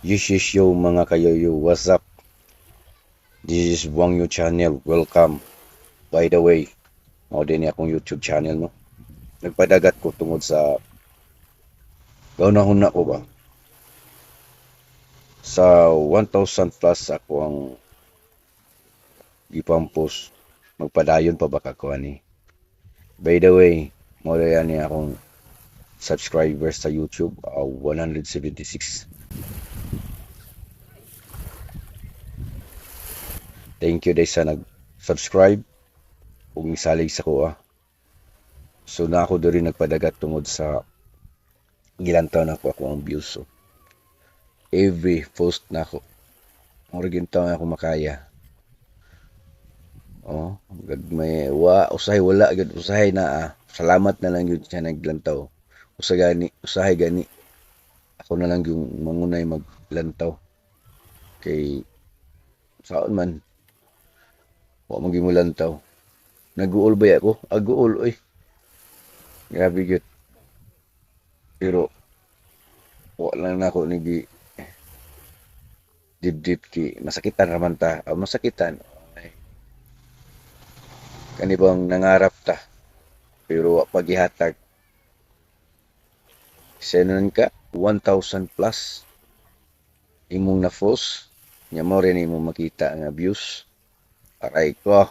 Yes, yo mga kayoyo, what's up? This is Wang Yu channel, welcome. By the way, mao din akong YouTube channel no. Nagpadagat ko tungod sa gaunahon na ko ba. Sa 1,000 plus ako ang ipampost. Magpadayon pa ba ka ani? By the way, mao ni akong subscribers sa YouTube, 176. Thank you day sa nag-subscribe ug misalig sa ko. So na ako diri nagpadagat tungod sa gilantaw na ako ang views. So, every post na ako murag taw ako makaya. Gagmay usahay wala gud usahay na salamat na lang yun siya naglantaw. Usahay gani ako na lang yung mangunay maglantaw. Kay saon man wa man gyud mo lantaw. Naguol ba ako? Aguol oy. Grabe gyud. Pero wala na ako nigi dibdib ki masakitan raman ta. Masakitan. Kani bang nangarap ta pero wa pagihatag. Senon ka 1,000 plus imong na-post nya mo rin imong makita nga views. Aray ko.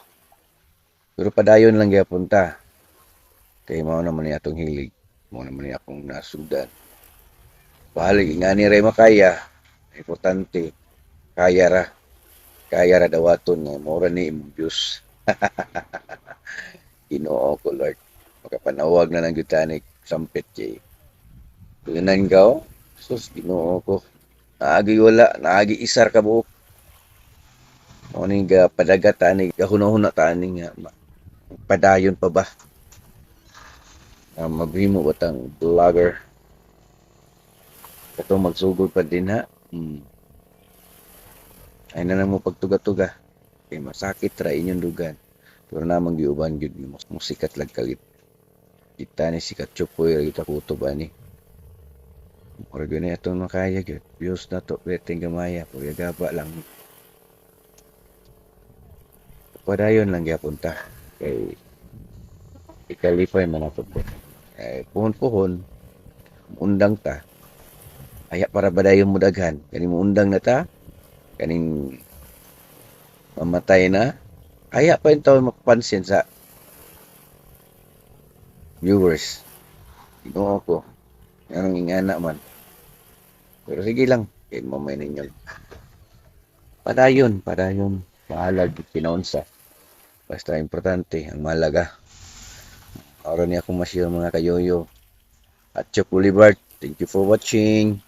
Pero padayon lang gyapon ta. Kay mao naman ni atong hilig. Mao naman ni akong nasudan. Pahalig nga ni ray makaya. Importante kaya ra dawaton nga mao ra ni imong views. Ginoo ko Lord. Makapanawag na ng gutanik sampit kay. Tunan ka sus Ginoo ko. Naagi isar ka buok. Mao ning padagat tani gahuna-huna tani nga padayon pa ba. Maghimo batang vlogger. Kato magsugod pa din ha. Ay na lang mo pagtuga-tuga. Kay masakit ra inyong dugan. Pero namang giuban gyud mo sikat lag kalit. Kita ni sikat chupoy kita kutob ani. Murag ni atong makaya gyud. Views na to rating gamaya puro gaba lang. Padayon lang gyapon ta. Kay ikalipay man ato po. Puhon-puhon undang ta. Aya para badayon mo daghan. Kani mo undang na ta. Kaning mamatay na. Aya pa yung taon makapansin sa viewers. Ginoo ko. Anong ingana man. Pero sige lang. Kaya mamay ninyo. Padayon. Mahalag pinaunsa. Basta importante. Ang mahalaga. Araw niya akong masyil mga kayoyo. At Chok Boulevard. Thank you for watching.